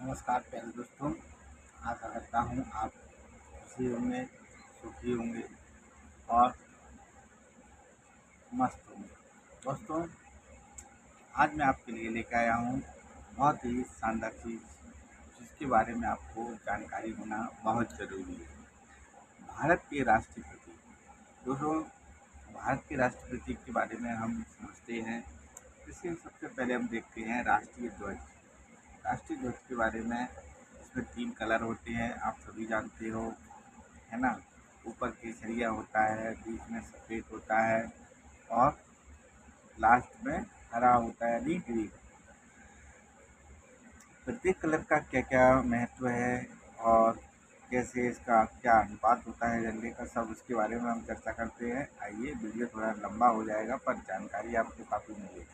नमस्कार प्यारे दोस्तों। आशा करता हूँ आप खुशी होंगे, सुखी होंगे और मस्त होंगे। दोस्तों, आज मैं आपके लिए लेकर आया हूँ बहुत ही शानदार चीज़, जिसके बारे में आपको जानकारी होना बहुत ज़रूरी है। भारत के राष्ट्रपति। दोस्तों, भारत के राष्ट्रपति के बारे में हम समझते हैं। इससे सबसे पहले हम देखते हैं राष्ट्रीय ध्वज। राष्ट्रीय ध्वज के बारे में इसमें 3 कलर होते हैं, आप सभी जानते हो, है ना। ऊपर केसरिया होता है, बीच में सफ़ेद होता है और लास्ट में हरा होता है यानी ग्रीन। प्रत्येक कलर का क्या क्या महत्व है और कैसे इसका क्या अनुपात होता है झंडे का, सब उसके बारे में हम चर्चा करते हैं। आइए, वीडियो थोड़ा लंबा हो जाएगा पर जानकारी आपको काफ़ी मिलेगी।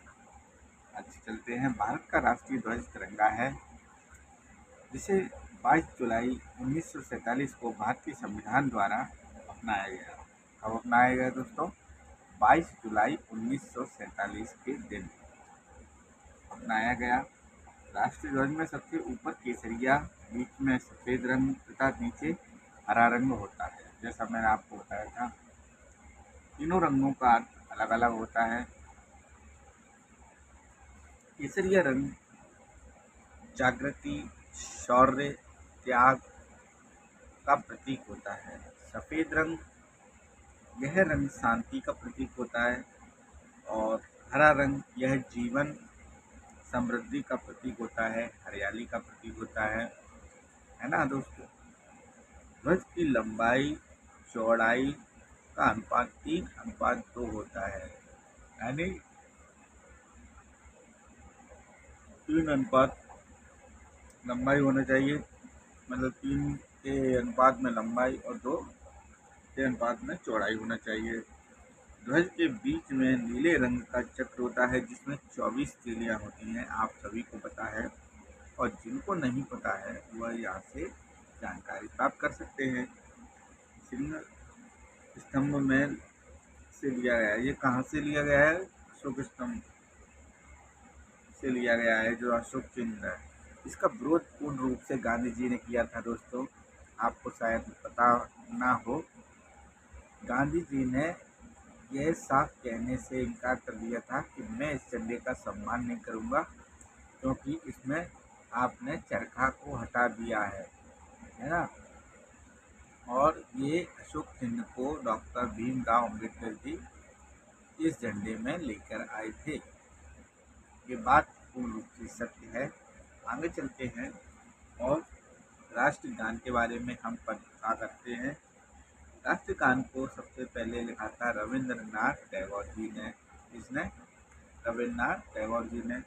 आज चलते हैं। भारत का राष्ट्रीय ध्वज तिरंगा है, जिसे 22 जुलाई 1947 को भारतीय संविधान द्वारा अपनाया गया। कब अपनाया गया दोस्तों? 22 जुलाई 1947 के दिन अपनाया गया। राष्ट्रीय ध्वज में सबसे ऊपर केसरिया, बीच में सफ़ेद रंग तथा नीचे हरा रंग होता है। जैसा मैंने आपको बताया था, तीनों रंगों का अर्थ अलग अलग होता है। केसरिया रंग जागृति, शौर्य, त्याग का प्रतीक होता है। सफ़ेद रंग, यह रंग शांति का प्रतीक होता है। और हरा रंग, यह जीवन समृद्धि का प्रतीक होता है, हरियाली का प्रतीक होता है ना दोस्तों। ध्वज की लंबाई चौड़ाई का अनुपात 3:2 होता है, यानी 3 अनुपात लंबाई होना चाहिए, मतलब 3 के अनुपात में लंबाई और 2 के अनुपात में चौड़ाई होना चाहिए। ध्वज के बीच में नीले रंग का चक्र होता है, जिसमें 24 तीलियां होती हैं, आप सभी को पता है। और जिनको नहीं पता है वह यहाँ से जानकारी प्राप्त कर सकते हैं। सिंह स्तंभ में से लिया गया है। ये कहाँ से लिया गया है? अशोक स्तंभ से लिया गया है, जो अशोक चिन्ह है। इसका विरोध पूर्ण रूप से गांधी जी ने किया था दोस्तों, आपको शायद पता ना हो। गांधी जी ने यह साफ कहने से इनकार कर दिया था कि मैं इस झंडे का सम्मान नहीं करूंगा, क्योंकि इसमें आपने चरखा को हटा दिया है ना। और ये अशोक चिन्ह को डॉक्टर भीमराव अम्बेडकर जी इस झंडे में लेकर आए थे। ये बात पूर्ण रूप से सत्य है। आगे चलते हैं और राष्ट्रगान के बारे में हम पता करते हैं। राष्ट्रगान को सबसे पहले लिखा था रविंद्रनाथ टैगोर जी ने। इसने रविंद्रनाथ टैगोर जी ने।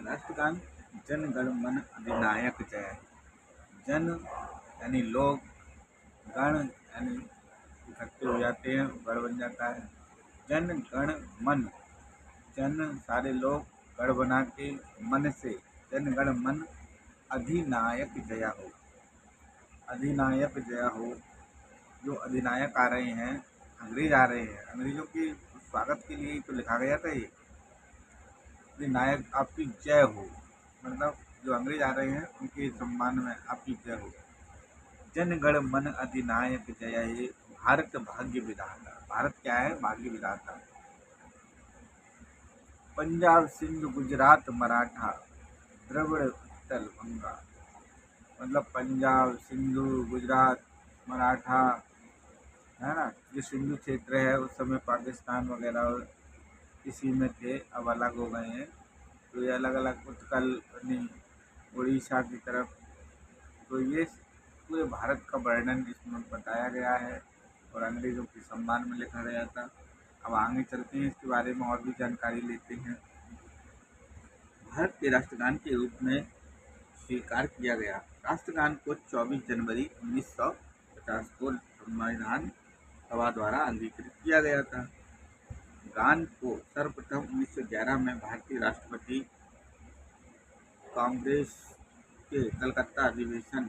राष्ट्रगान जन गण मन अधिनायक जय। जन यानी लोग, गण यानी इकट्ठे हो जाते हैं, गण बन जाता है। जन गण मन, जन सारे लोग, गण बना के मन से, जन गण मन अधिनायक जया हो। अधिनायक जया हो। जो अधिनायक आ रहे हैं, अंग्रेज आ रहे हैं, अंग्रेजों के स्वागत के लिए तो लिखा गया था ये, अधिनायक आपकी जय हो, मतलब जो अंग्रेज आ रहे हैं उनके सम्मान में आपकी जय हो। जन गण मन अधिनायक जय हे, भारत भाग्य विधाता। भारत क्या है? भाग्य विधाता। पंजाब सिंध गुजरात मराठा द्रविड़ उत्कल गंगा, मतलब पंजाब, सिंधु, गुजरात, मराठा, है ना। जो सिंधु क्षेत्र है उस समय पाकिस्तान वगैरह इसी में थे, अब अलग हो गए हैं। तो ये अलग अलग उत्कल यानी उड़ीसा की तरफ। तो ये पूरे भारत का वर्णन इसमें बताया गया है और अंग्रेजों के सम्मान में लिखा गया था। अब आगे चलते हैं, इसके बारे में और भी जानकारी लेते हैं। भारत के राष्ट्रगान के रूप में स्वीकार किया गया। राष्ट्रगान को 24 जनवरी 1950 को संविधान सभा द्वारा अंगीकृत किया गया था। गान को सर्वप्रथम 1911 में भारतीय राष्ट्रपति कांग्रेस के कलकत्ता अधिवेशन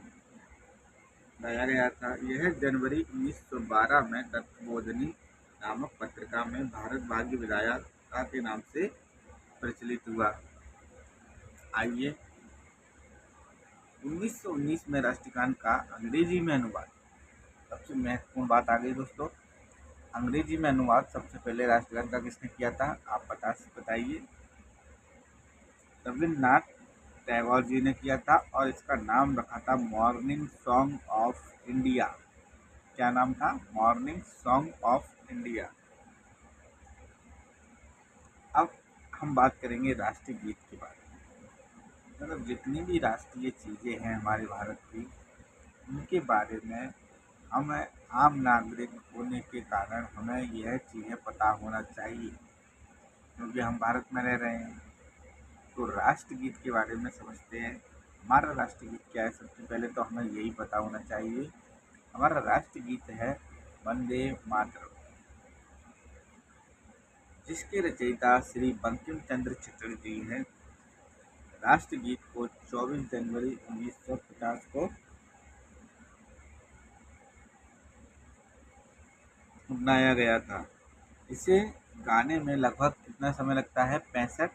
गाया गया था। यह जनवरी 1912 में तत्वबोधिनी नामक पत्रिका में भारत भाग्य विधाता के नाम से प्रचलित हुआ। आइए, 1919 में राष्ट्रगान का अंग्रेजी में अनुवाद। सबसे महत्वपूर्ण बात आ गई दोस्तों, अंग्रेजी में अनुवाद सबसे पहले राष्ट्रगान का किसने किया था, आप बताइए। रविन्द्रनाथ टैगोर जी ने किया था और इसका नाम रखा था मॉर्निंग सॉन्ग ऑफ इंडिया। क्या नाम था, मॉर्निंग सॉन्ग ऑफ इंडिया। अब हम बात करेंगे राष्ट्रीय गीत के बारे में। मतलब जितनी भी राष्ट्रीय चीज़ें हैं हमारे भारत की, उनके बारे में हमें आम नागरिक होने के कारण हमें यह चीज़ें पता होना चाहिए, क्योंकि हम भारत में रह रहे हैं। तो राष्ट्रगीत के बारे में समझते हैं। हमारा राष्ट्रगीत क्या है, सबसे पहले तो हमें यही पता होना चाहिए। हमारा राष्ट्रगीत है वंदे मातरम, जिसके रचयिता श्री बंकिम चंद्र चटर्जी हैं। राष्ट्रगीत को 24 जनवरी 1950 को अपनाया गया था। इसे गाने में लगभग कितना समय लगता है, 65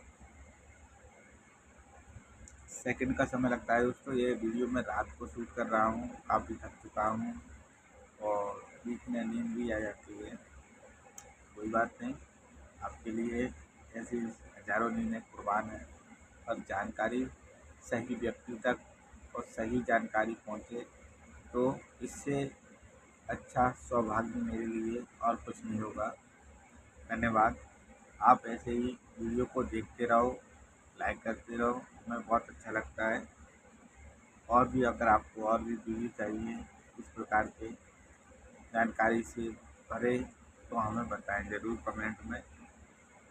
सेकंड का समय लगता है दोस्तों। ये वीडियो मैं रात को शूट कर रहा हूँ, काफ़ी थक चुका हूँ और बीच में नींद भी आ जाती है। कोई बात नहीं, आपके लिए ऐसी हज़ारों नींदें कुर्बान है। और जानकारी सही व्यक्ति तक और सही जानकारी पहुँचे, तो इससे अच्छा सौभाग्य मेरे लिए और कुछ नहीं होगा। धन्यवाद। आप ऐसे ही वीडियो को देखते रहो, लाइक करते रहो, हमें बहुत अच्छा लगता है। और भी अगर आपको और भी वीडियो चाहिए इस प्रकार के जानकारी से भरे, तो हमें बताएं ज़रूर कमेंट में।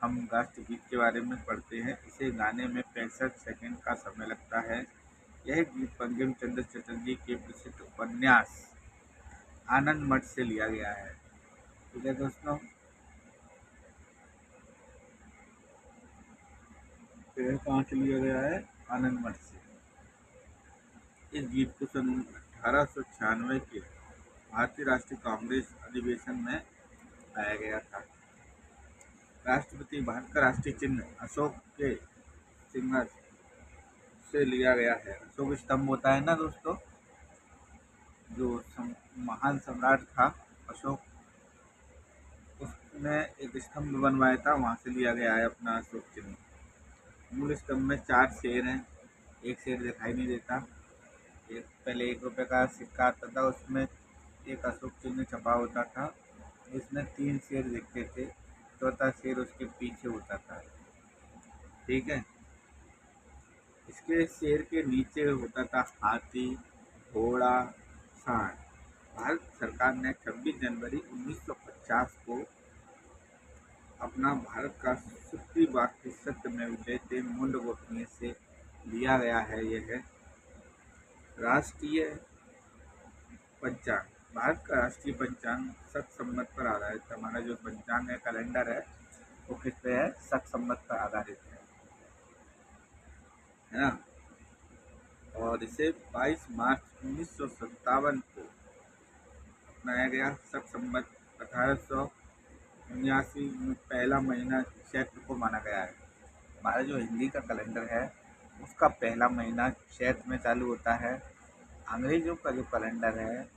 हम राष्ट्रगीत के बारे में पढ़ते हैं। इसे गाने में 65 सेकंड का समय लगता है। यह गीत बंकिम चंद्र चटर्जी के प्रसिद्ध उपन्यास आनंद मठ से लिया गया है। ठीक है दोस्तों, तो कहाँ से लिया गया है, आनंद मठ से। इस गीत को सन 1896 के भारतीय राष्ट्रीय कांग्रेस अधिवेशन में गाया गया था। राष्ट्रपति भारत का राष्ट्रीय चिन्ह अशोक के सिंह से लिया गया है। अशोक स्तंभ होता है ना दोस्तों, जो महान सम्राट था अशोक, उसने एक स्तंभ बनवाया था, वहाँ से लिया गया है अपना अशोक चिन्ह। मूल स्तंभ में 4 शेर हैं, एक शेर दिखाई नहीं देता। एक पहले 1 रुपये का सिक्का आता था, उसमें एक अशोक चिन्ह छपा होता था, इसमें 3 शेर दिखते थे, चौथा शेर उसके पीछे होता था। ठीक है, इसके शेर के नीचे होता था हाथी, घोड़ा, सांड। भारत सरकार ने 26 जनवरी 1950 को अपना भारत का सूत्री वाक्य सत्यमेव जयते मूल गोपनीय से लिया गया है। यह राष्ट्रीय पंचांग, भारत का राष्ट्रीय पंचांग शक संवत पर आधारित है। हमारा जो पंचांग है, कैलेंडर है, वो किस पे है, शक संवत पर आधारित है ना। और इसे 22 मार्च 1957 को अपनाया गया। शक संवत 1879 में पहला महीना चैत्र को माना गया है। हमारा जो हिंदी का कैलेंडर है, उसका पहला महीना चैत्र में चालू होता है। अंग्रेजों का जो कैलेंडर है,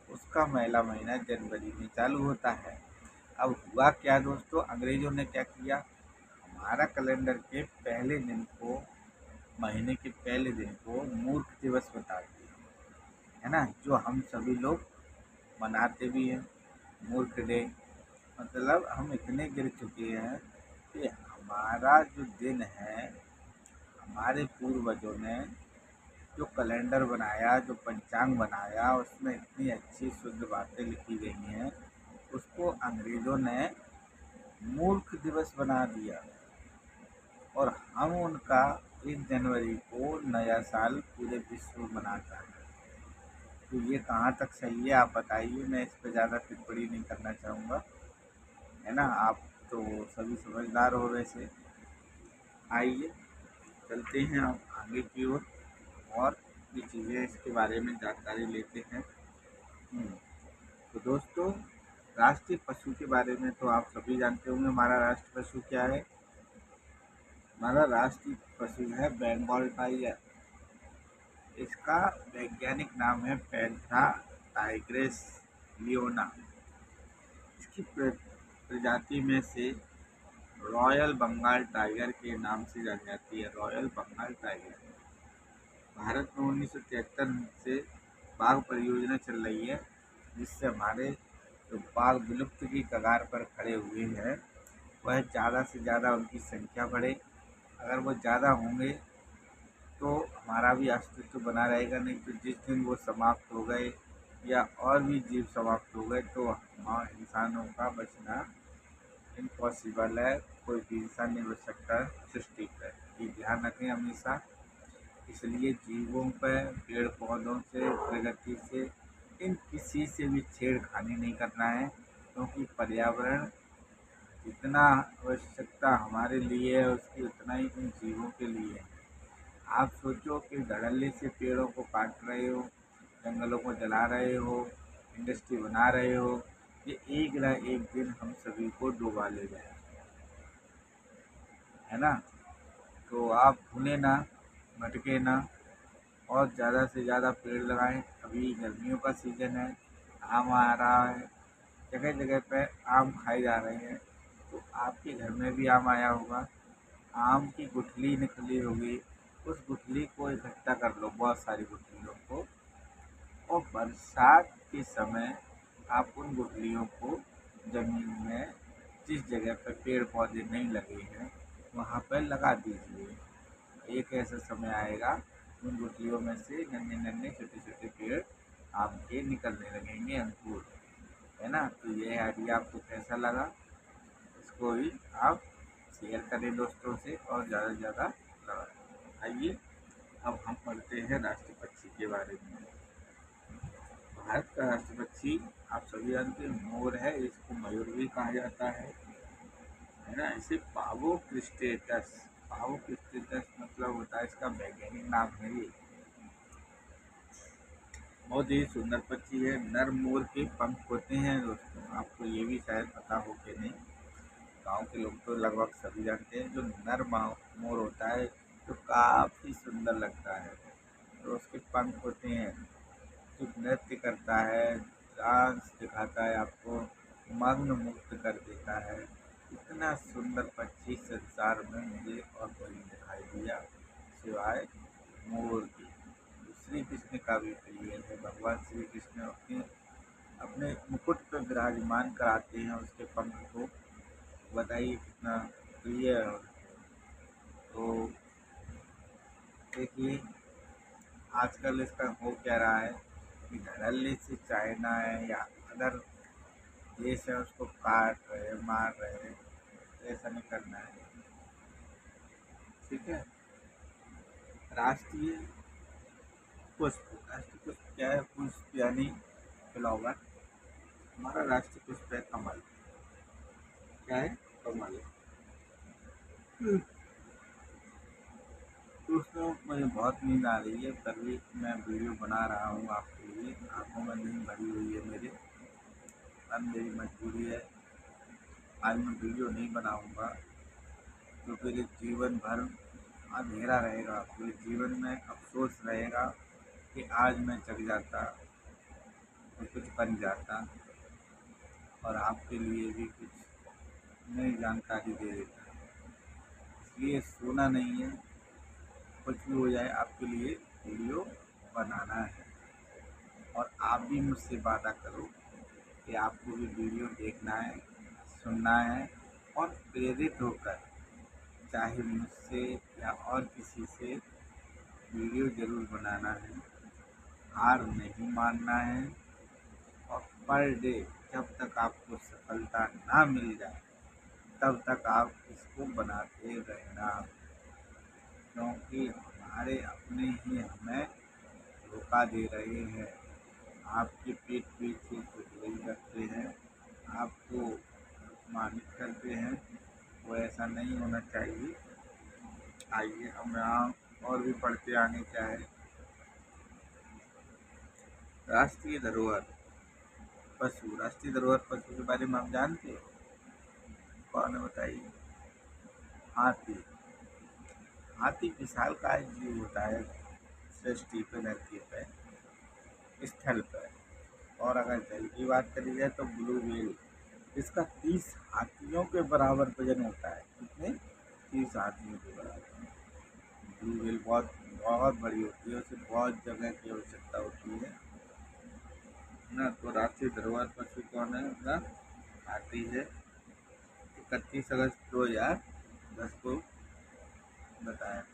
उसका पहला महीना जनवरी में चालू होता है। अब हुआ क्या दोस्तों, अंग्रेजों ने क्या किया, हमारा कैलेंडर के पहले दिन को, महीने के पहले दिन को मूर्ख दिवस बता दिया, है ना, जो हम सभी लोग मनाते भी हैं, मूर्ख डे। मतलब हम इतने गिर चुके हैं कि हमारा जो दिन है, हमारे पूर्वजों ने जो कैलेंडर बनाया, जो पंचांग बनाया, उसमें इतनी अच्छी शुद्ध बातें लिखी गई हैं, उसको अंग्रेज़ों ने मूर्ख दिवस बना दिया। और हम उनका 1 जनवरी को नया साल पूरे विश्व में मनाता है। तो ये कहाँ तक सही है, आप बताइए। मैं इस पर ज़्यादा टिप्पणी नहीं करना चाहूँगा, है ना। आप तो सभी समझदार हो वैसे। आइए चलते हैं आप आगे की ओर और भी चीज़ें इसके बारे में जानकारी लेते हैं। तो दोस्तों, राष्ट्रीय पशु के बारे में तो आप सभी जानते होंगे। हमारा राष्ट्रीय पशु क्या है, हमारा राष्ट्रीय पशु है बंगाल टाइगर। इसका वैज्ञानिक नाम है पैंथेरा टाइग्रिस लियोना। इसकी प्रजाति में से रॉयल बंगाल टाइगर के नाम से जानी जाती है। Royal Bengal tiger. भारत में 1973 से बाघ परियोजना चल रही है, जिससे हमारे जो बाघ विलुप्त की कगार पर खड़े हुए हैं वह ज़्यादा से ज़्यादा उनकी संख्या बढ़े। अगर वो ज़्यादा होंगे तो हमारा भी अस्तित्व बना रहेगा, नहीं तो जिस दिन वो समाप्त हो गए या और भी जीव समाप्त हो गए तो हम इंसानों का बचना इम्पॉसिबल है। कोई भी इंसान नहीं बच सकता सृष्टि पर। ये ध्यान रखें हमेशा। इसलिए जीवों पर, पेड़ पौधों से, प्रकृति से, इन किसी से भी छेड़खानी नहीं करना है, क्योंकि पर्यावरण जितना आवश्यकता हमारे लिए है उसकी उतना ही उन जीवों के लिए है। आप सोचो कि धड़ल्ले से पेड़ों को काट रहे हो, जंगलों को जला रहे हो, इंडस्ट्री बना रहे हो, ये एक ना एक दिन हम सभी को डुबा ले जाए, है ना। तो आप भूले ना, भटके ना, और ज़्यादा से ज़्यादा पेड़ लगाएं। अभी गर्मियों का सीज़न है, आम आ रहा है, जगह जगह पे आम खाए जा रहे हैं। तो आपके घर में भी आम आया होगा, आम की गुठली निकली होगी, उस गुठली को इकट्ठा कर लो, बहुत सारी गुठलियों को, और बरसात के समय आप उन गुठलियों को ज़मीन में जिस जगह पर पेड़ पौधे नहीं लगे हैं वहाँ पर लगा दीजिए। एक ऐसा समय आएगा उन गुठलियों में से नन्हे नन्हे छोटे छोटे पेड़ आम के निकलने लगेंगे, अंकुर, है ना। तो ये आइडिया आपको कैसा लगा, इसको भी आप शेयर करें दोस्तों से और ज़्यादा से ज़्यादा लगाएं। आइए अब हम पढ़ते हैं राष्ट्रीय पक्षी के बारे में। भारत का राष्ट्रीय पक्षी आप सभी जानते हैं मोर है। इसको मयूर भी कहा जाता है ना। इसे पावो क्रिस्टेटस, पावो क्रिस्टेटस मतलब होता है, इसका वैज्ञानिक नाम है ये। बहुत ही सुंदर पक्षी है। नर मोर के पंख होते हैं दोस्तों, आपको ये भी शायद पता हो कि नहीं। गांव के लोग तो लगभग सभी जानते हैं। जो नर मोर होता है तो काफ़ी सुंदर लगता है। तो उसके पंख होते हैं, जो नृत्य करता है, डांस दिखाता है, आपको मग्न मुक्त कर देता है। इतना सुंदर पक्षी संसार में मुझे और कोई नहीं दिखाई दिया सिवाय मोर की। श्री कृष्ण का भी प्रिय है। भगवान श्री कृष्ण अपने अपने मुकुट पर विराजमान कराते हैं उसके पंख को। बताइए कितना प्रिय है। तो देखिए आजकल इसका हो क्या रहा है कि धड़ल्ले से चाइना है या अदर देश है उसको काट रहे, मार रहे। ऐसा नहीं करना है, ठीक है। राष्ट्रीय पुष्प, राष्ट्रीय पुष्प क्या है? पुष्प यानी फ्लावर। हमारा राष्ट्रीय पुष्प है कमल। क्या है? कमल। दोस्तों मुझे बहुत नींद आ रही है, तभी मैं वीडियो बना रहा हूँ आपके लिए। आंखों में नींद भरी हुई है मेरे, अब मेरी मजबूरी है। आज मैं वीडियो नहीं बनाऊँगा तो फिर जीवन भर अंधेरा रहेगा, पूरे जीवन में अफसोस रहेगा कि आज मैं जग जाता तो कुछ बन जाता और आपके लिए भी कुछ नई जानकारी दे देता। इसलिए सोना नहीं है, कुछ भी हो जाए आपके लिए वीडियो बनाना है। और आप भी मुझसे वादा करो कि आपको भी वीडियो देखना है, सुनना है, और प्रेरित होकर चाहे मुझसे या और किसी से वीडियो ज़रूर बनाना है। हार नहीं मानना है, और पर डे जब तक आपको सफलता ना मिल जाए तब तक आप इसको बनाते रहना, क्योंकि हमारे अपने ही हमें धोखा दे रहे हैं। आपके पीठ पीछे चुगली करते हैं, आपको अपमानित करते हैं। वो ऐसा नहीं होना चाहिए। आइए हम यहाँ और भी पढ़ते आगे क्या है। राष्ट्रीय धरोहर पशु, राष्ट्रीय धरोहर पशु के बारे में आप जानते हो? कौन है बताइए? हाथी। हाथी विशालकाय जीव होता है सृष्टि पे, धरती पे, स्थल पर। और अगर जल की बात करी जाए तो ब्लू व्हेल, इसका 30 हाथियों के बराबर वजन होता है। कितने? 30 हाथियों के बराबर। ब्लू व्हेल बहुत बहुत बड़ी होती है, उसे बहुत जगह की आवश्यकता होती है ना। तो राष्ट्रीय धरोहर पशु कौन है उनका? हाथी है। 31 अगस्त 2010 को बताया।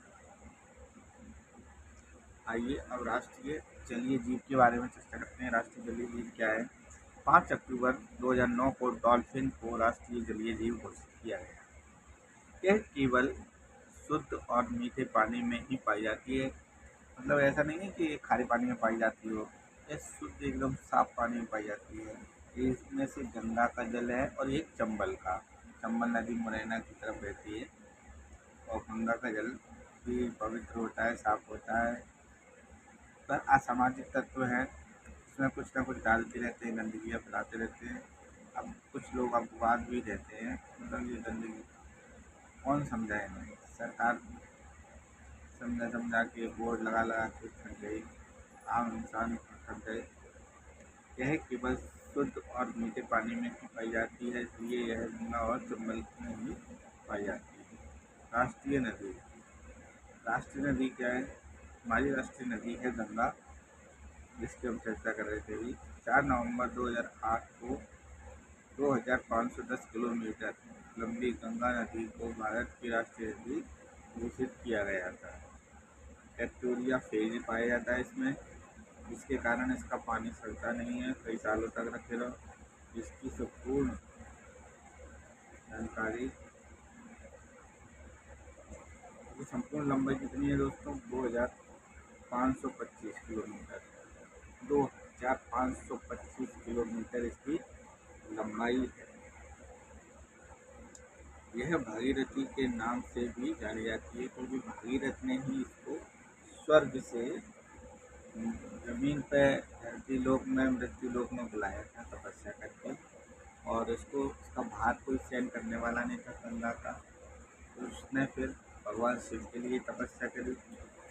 आइए अब राष्ट्रीय जलीय जीव के बारे में चर्चा करते हैं। राष्ट्रीय जलीय जीव क्या है? 5 अक्टूबर 2009 को डॉल्फिन को राष्ट्रीय जलीय जीव घोषित किया गया। यह केवल शुद्ध और मीठे पानी में ही पाई जाती है। मतलब ऐसा नहीं है कि खारे पानी में पाई जाती हो, यह शुद्ध एकदम साफ पानी में पाई जाती है। इसमें से गंगा का जल है और एक चंबल का। चंबल नदी मुरैना की तरफ बहती है और गंगा का जल भी पवित्र होता है, साफ होता है। पर असामाजिक तत्व हैं, इसमें कुछ ना कुछ डालते रहते हैं, गंदगियाँ फैलाते रहते हैं। अब कुछ लोग अपवाद भी रहते हैं, मतलब ये गंदगी कौन समझाए नहीं। सरकार समझा समझा के बोर्ड लगा लगा के थक गई, आम इंसान थक गए। यह केवल शुद्ध और मीठे पानी में ही पाई जाती है, इसलिए यह गंगा और चंबल में ही पाई जाती है। राष्ट्रीय नदी, राष्ट्रीय नदी क्या है? हमारी राष्ट्रीय नदी है गंगा, जिसकी हम चर्चा कर रहे थे अभी। 4 नवंबर 2008 को 2510 किलोमीटर लंबी गंगा नदी को भारत की राष्ट्रीय नदी घोषित किया गया था। बैक्टीरिया फेज पाया जाता है इसमें, जिसके कारण इसका पानी सड़ता नहीं है, कई सालों तक रखे रहो। इसकी संपूर्ण जानकारी, इसकी संपूर्ण लंबाई कितनी है दोस्तों? 2525 किलोमीटर। 2525 किलोमीटर इसकी लंबाई है। यह भागीरथी के नाम से भी जानी जाती है, क्योंकि भागीरथ ने ही इसको स्वर्ग से जमीन पे धरती लोक में, मृत्यु लोक में बुलाया था तपस्या करके। और इसका भार कोई सहन करने वाला नहीं था गंगा का, तो उसने फिर भगवान शिव के लिए तपस्या करी,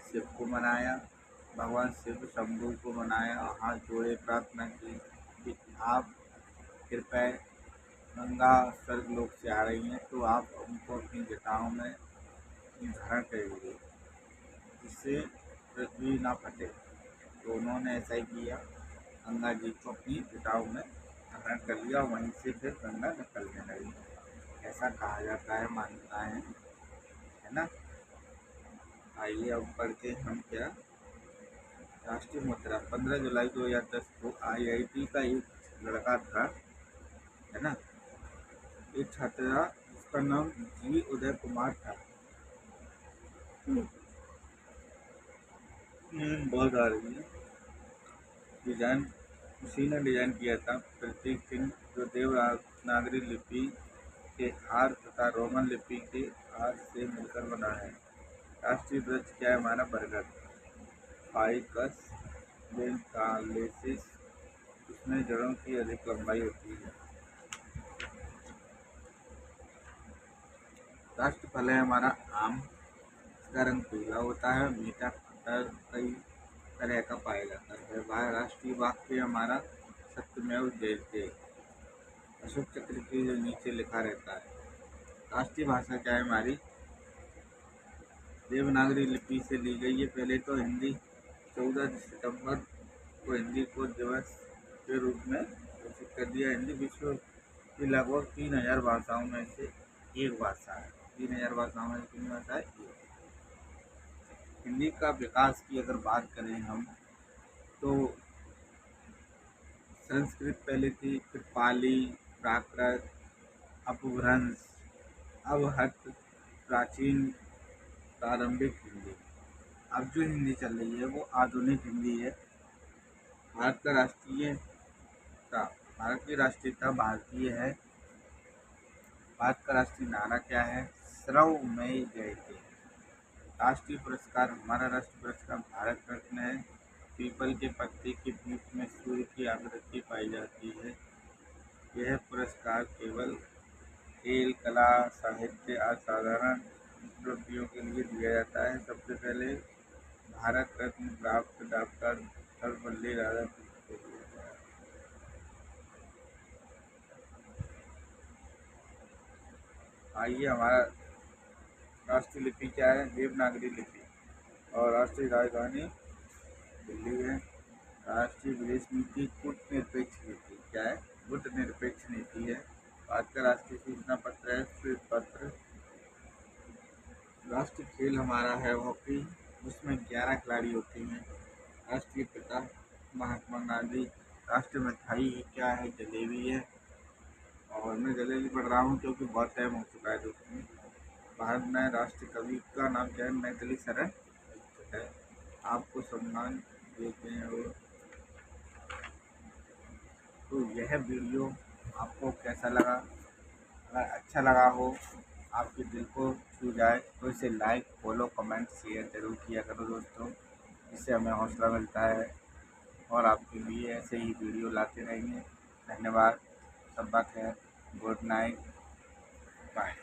शिव को मनाया। भगवान शिव शंभू को मनाया और हाथ जोड़े प्रार्थना की कि आप कृपया, गंगा स्वर्ग लोक से आ रही हैं तो आप उनको अपनी जटाओं में धारण करेंगे, जिससे पृथ्वी ना फटे। तो उन्होंने ऐसा ही किया, गंगा जी को अपनी जटाओं में धारण कर लिया और वहीं से फिर गंगा निकलने लगी। ऐसा कहा जाता है, मान्यता है ना। आइए अब पढ़ते हैं हम क्या। राष्ट्रीय मुद्रा 15 जुलाई 2010 को IIT का एक लड़का था, है ना, एक छात्र था, उसका नाम जी उदय कुमार था। बहुत आ रही है। डिजाइन उसी ने डिजाइन किया था। प्रतीक चिन्ह जो देवनागरी लिपि के आर तथा रोमन लिपि के आर से मिलकर बना है। राष्ट्रीय वृक्ष क्या है हमारा? बरगद, फाइकस बेंथालेसिस। इसमें जड़ों की अधिक लंबाई होती है। राष्ट्र फल है हमारा आम, इसका रंग पीला होता है, मीठा खट्टा कई तरह का पाया जाता है। राष्ट्रीय वाक्य हमारा सत्यमेव जयते, अशोक चक्र के जो नीचे लिखा रहता है। राष्ट्रीय भाषा क्या है हमारी? देवनागरी लिपि से ली गई है। पहले तो हिंदी 14 सितंबर को हिंदी को दिवस के रूप में घोषित कर दिया। हिंदी विश्व की लगभग 3000 भाषाओं में से एक भाषा है। 3000 भाषाओं में कितनी भाषा है? हिंदी का विकास की अगर बात करें हम, तो संस्कृत पहले थी, फिर पाली, प्राकृत, अपभ्रंश, अवहत, प्राचीन, प्रारंभिक हिंदी। अब जो हिंदी चल रही है वो आधुनिक हिंदी है। भारत का भारत की राष्ट्रीयता भारतीय है। भारत का राष्ट्रीय नारा क्या है? सर्वमय जयते। राष्ट्रीय पुरस्कार, हमारा राष्ट्रीय पुरस्कार भारत रत्न है। पीपल के पत्ते के बीच में सूर्य की आकृति पाई जाती है। यह पुरस्कार केवल खेल, कला, साहित्य, असाधारण उपलब्धियों के लिए दिया जाता सबसे पहले भारत रत्न प्राप्त डॉक्टर सर्वपल्ली राधाकृष्णन को दिया गया। आइए, हमारा राष्ट्रीय लिपि क्या है? देवनागरी लिपि। और राष्ट्रीय राजधानी दिल्ली है। राष्ट्रीय विदेश नीति गुटनिरपेक्ष नीति क्या है? गुटनिरपेक्ष नीति है। भारत का राष्ट्रीय सूचना पत्र है श्वेत पत्र। राष्ट्रीय खेल हमारा है हॉकी, उसमें 11 खिलाड़ी होते हैं। राष्ट्रीय पिता महात्मा गांधी। राष्ट्रीय मिठाई क्या है? जलेबी है। और मैं जलेबी पढ़ रहा हूँ क्योंकि बहुत टाइम हो चुका है दोस्तों। भारत में राष्ट्रीय कवि का नाम क्या है? मैथिली शरण है। आपको सम्मान देते हैं वो। तो यह वीडियो आपको कैसा लगा? अगर अच्छा लगा हो, आपके दिल को छू जाए, तो इसे लाइक, फॉलो, कमेंट, शेयर जरूर किया करो दोस्तों। इससे हमें हौसला मिलता है और आपके लिए ऐसे ही वीडियो लाते रहेंगे। धन्यवाद। शब्बा खैर। Good night. बाय।